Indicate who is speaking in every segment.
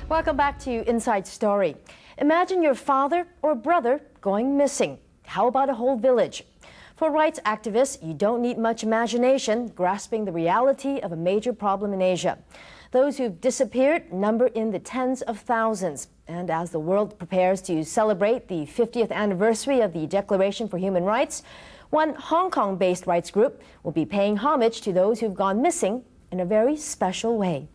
Speaker 1: Welcome back to Inside Story. Imagine your father or brother going missing. How about a whole village? For rights activists, you don't need much imagination grasping the reality of a major problem in Asia. Those who've disappeared number in the tens of thousands. And as the world prepares to celebrate the 50th anniversary of the Declaration for Human Rights, one Hong Kong-based rights group will be paying homage to those who've gone missing in a very special way.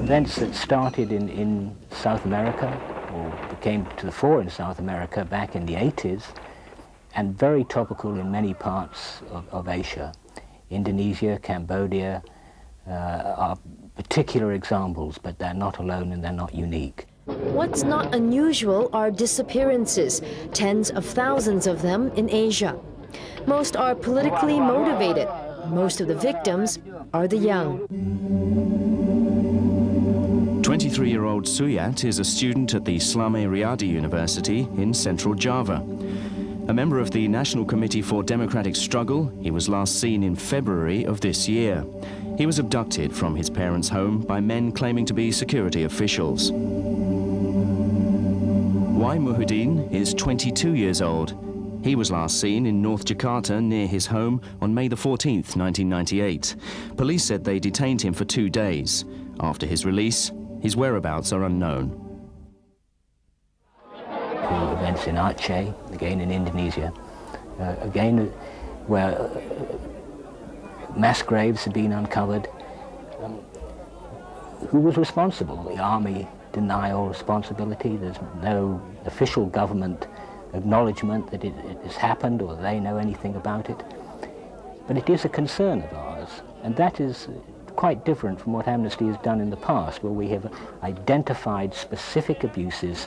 Speaker 2: Events that started in South America, or came to the fore in South America back in the 80s, and very topical in many parts of Asia. Indonesia, Cambodia are particular examples, but they're not alone and they're not unique.
Speaker 1: What's not unusual are disappearances, tens of thousands of them in Asia. Most are politically motivated. Most of the victims are the young.
Speaker 3: 23-year-old Suyat is a student at the Slame Riyadi University in central Java. A member of the National Committee for Democratic Struggle, he was last seen in February of this year. He was abducted from his parents' home by men claiming to be security officials. Y. Muhyiddin is 22 years old. He was last seen in North Jakarta near his home on May the 14th, 1998. Police said they detained him for 2 days. After his release, his whereabouts are unknown.
Speaker 2: The events in Aceh, again in Indonesia, again where mass graves have been uncovered. Who was responsible? The army deny all responsibility. There's no official government acknowledgement that it has happened or they know anything about it. But it is a concern of ours, and that is quite different from what Amnesty has done in the past, where we have identified specific abuses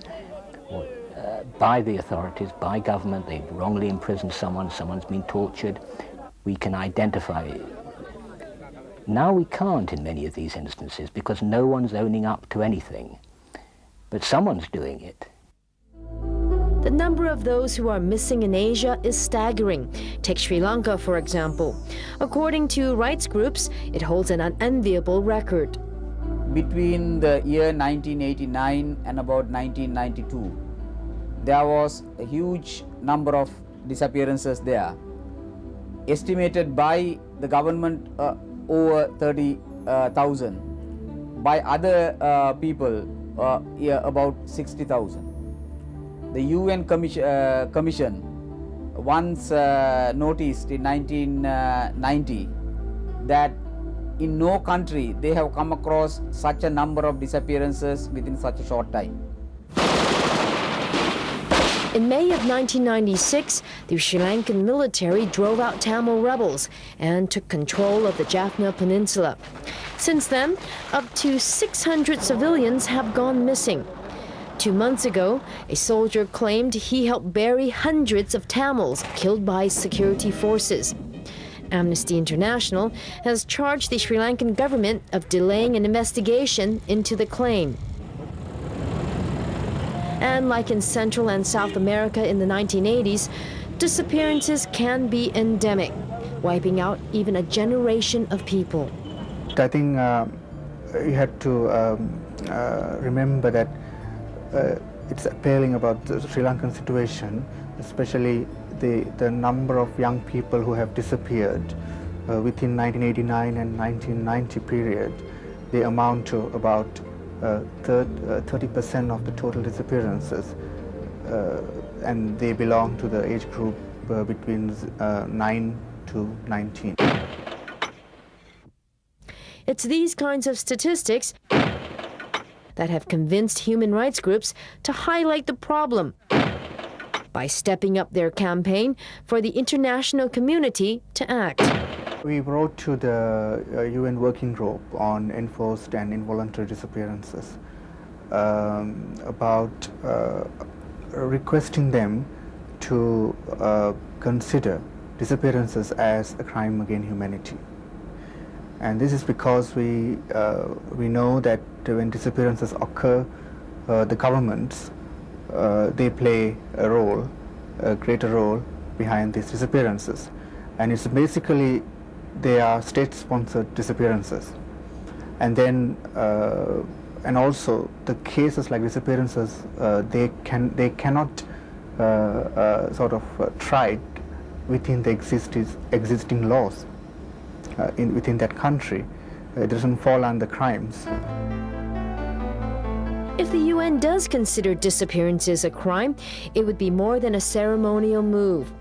Speaker 2: by the authorities, by government. They've wrongly imprisoned someone, someone's been tortured. We can identify it. Now we can't in many of these instances because no one's owning up to anything, but someone's doing it.
Speaker 1: The number of those who are missing in Asia is staggering. Take Sri Lanka, for example. According to rights groups, it holds an unenviable record.
Speaker 4: Between the year 1989 and about 1992, there was a huge number of disappearances there. Estimated by the government over 30,000. By other people, about 60,000. The UN Commission once noticed in 1990 that in no country they have come across such a number of disappearances within such a short time.
Speaker 1: In May of 1996, the Sri Lankan military drove out Tamil rebels and took control of the Jaffna Peninsula. Since then, up to 600 civilians have gone missing. 2 months ago, a soldier claimed he helped bury hundreds of Tamils killed by security forces. Amnesty International has charged the Sri Lankan government of delaying an investigation into the claim. And like in Central and South America in the 1980s, disappearances can be endemic, wiping out even a generation of people.
Speaker 5: I think you had to remember that it's appalling about the Sri Lankan situation, especially the number of young people who have disappeared within 1989 and 1990 period. They amount to about 30% of the total disappearances, and they belong to the age group between 9 to 19.
Speaker 1: It's these kinds of statistics that have convinced human rights groups to highlight the problem by stepping up their campaign for the international community to act.
Speaker 5: We wrote to the UN Working Group on enforced and involuntary disappearances about requesting them to consider disappearances as a crime against humanity. And this is because we know that when disappearances occur, the governments they play a greater role behind these disappearances, and it's basically they are state-sponsored disappearances. And then and also the cases like disappearances they cannot sort of tried within the existing laws within that country. It doesn't fall under crimes.
Speaker 1: If the UN does consider disappearances a crime, it would be more than a ceremonial move.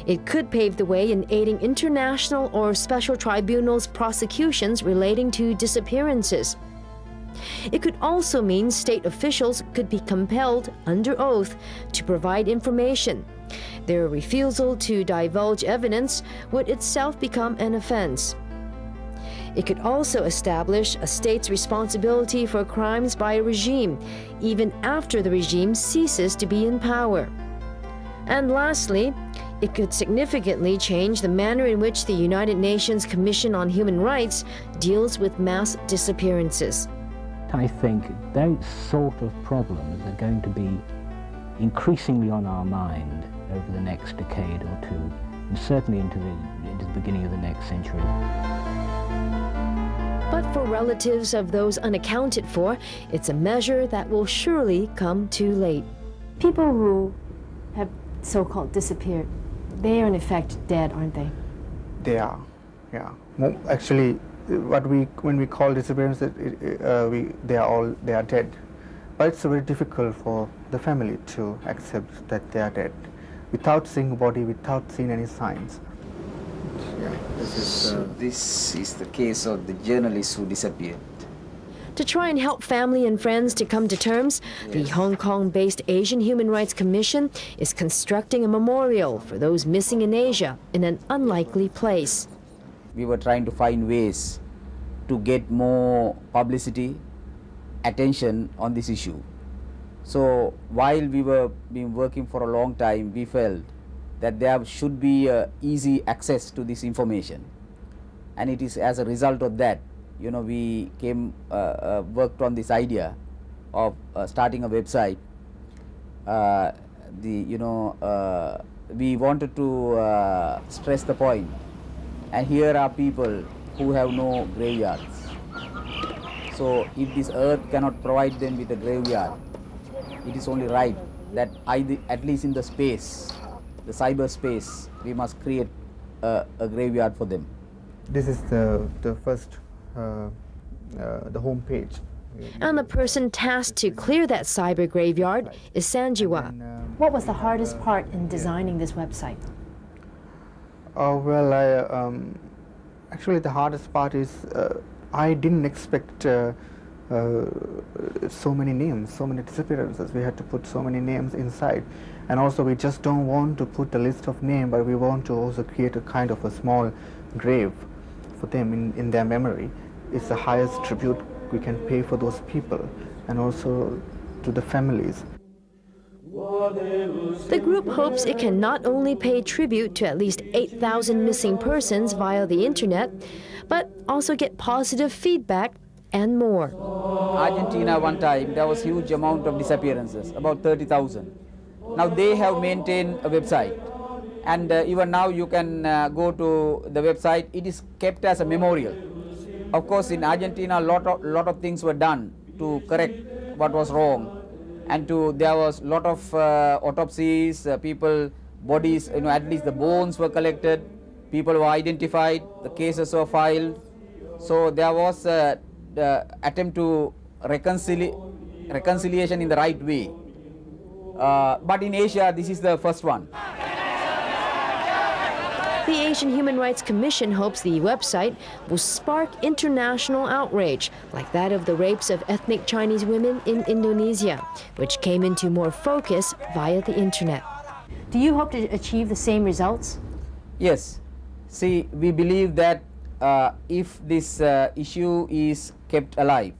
Speaker 1: It could pave the way in aiding international or special tribunals' prosecutions relating to disappearances. It could also mean state officials could be compelled, under oath, to provide information. Their refusal to divulge evidence would itself become an offense. It could also establish a state's responsibility for crimes by a regime, even after the regime ceases to be in power. And lastly, it could significantly change the manner in which the United Nations Commission on Human Rights deals with mass disappearances.
Speaker 2: I think those sort of problems are going to be increasingly on our mind over the next decade or two, and certainly into the beginning of the next century.
Speaker 1: But for relatives of those unaccounted for, it's a measure that will surely come too late. People who have so-called disappeared, they are in effect dead, aren't they?
Speaker 5: They are, yeah. Actually, when we call disappearance, they are dead. But it's very difficult for the family to accept that they are dead, without seeing a body, without seeing any signs.
Speaker 4: Yeah, this is the case of the journalist who disappeared.
Speaker 1: To try and help family and friends to come to terms, the Hong Kong-based Asian Human Rights Commission is constructing a memorial for those missing in Asia in an unlikely place.
Speaker 4: We were trying to find ways to get more publicity, attention on this issue. So while we were been working for a long time, we felt that there should be easy access to this information, and it is as a result of that, we worked on this idea of starting a website. We wanted to stress the point, and here are people who have no graveyards. So if this earth cannot provide them with a graveyard, it is only right that at least in the space, the cyberspace, we must create a graveyard for them.
Speaker 5: This is the first, the home page.
Speaker 1: And the person tasked to clear that cyber graveyard is Sanjiwa. What was the hardest part in designing this website?
Speaker 5: Well, actually the hardest part is I didn't expect so many names, so many disappearances. We had to put so many names inside. And also we just don't want to put a list of names, but we want to also create a kind of a small grave for them in their memory. It's the highest tribute we can pay for those people, and also to the families.
Speaker 1: The group hopes it can not only pay tribute to at least 8,000 missing persons via the internet, but also get positive feedback and more.
Speaker 4: Argentina, one time, there was huge amount of disappearances, about 30,000. Now they have maintained a website, and even now you can go to the website. It is kept as a memorial. Of course, in Argentina, a lot of things were done to correct what was wrong, and there was a lot of autopsies, bodies, at least the bones were collected, people were identified, the cases were filed. So there was the attempt to reconciliation in the right way. But in Asia, this is the first one.
Speaker 1: The Asian Human Rights Commission hopes the website will spark international outrage, like that of the rapes of ethnic Chinese women in Indonesia, which came into more focus via the internet. Do you hope to achieve the same results?
Speaker 4: Yes. See, we believe that if this issue is kept alive,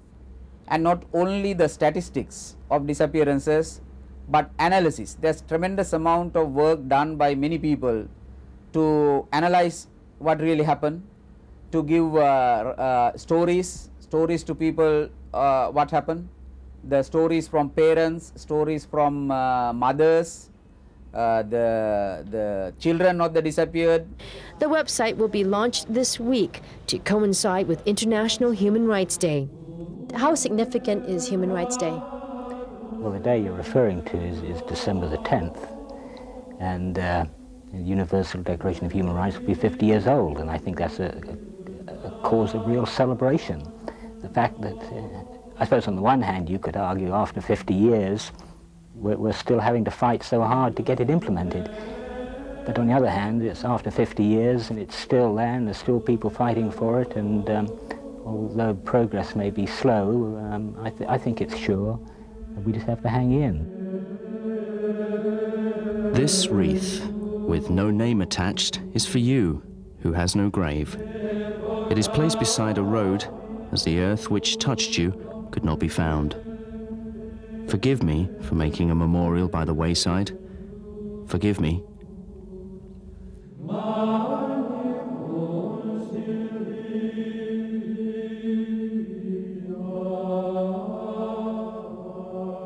Speaker 4: and not only the statistics of disappearances, but analysis. There's tremendous amount of work done by many people to analyze what really happened, to give stories to people what happened, the stories from parents, stories from mothers, the children of the disappeared.
Speaker 1: The website will be launched this week to coincide with International Human Rights Day. How significant is Human Rights Day?
Speaker 2: Well, the day you're referring to is December the 10th, and the Universal Declaration of Human Rights will be 50 years old, and I think that's a cause of real celebration. The fact that, I suppose on the one hand you could argue after 50 years we're still having to fight so hard to get it implemented, but on the other hand it's after 50 years and it's still there and there's still people fighting for it, and although progress may be slow, I think it's sure. We just have to hang in.
Speaker 3: This wreath, with no name attached, is for you, who has no grave. It is placed beside a road, as the earth which touched you could not be found. Forgive me for making a memorial by the wayside. Forgive me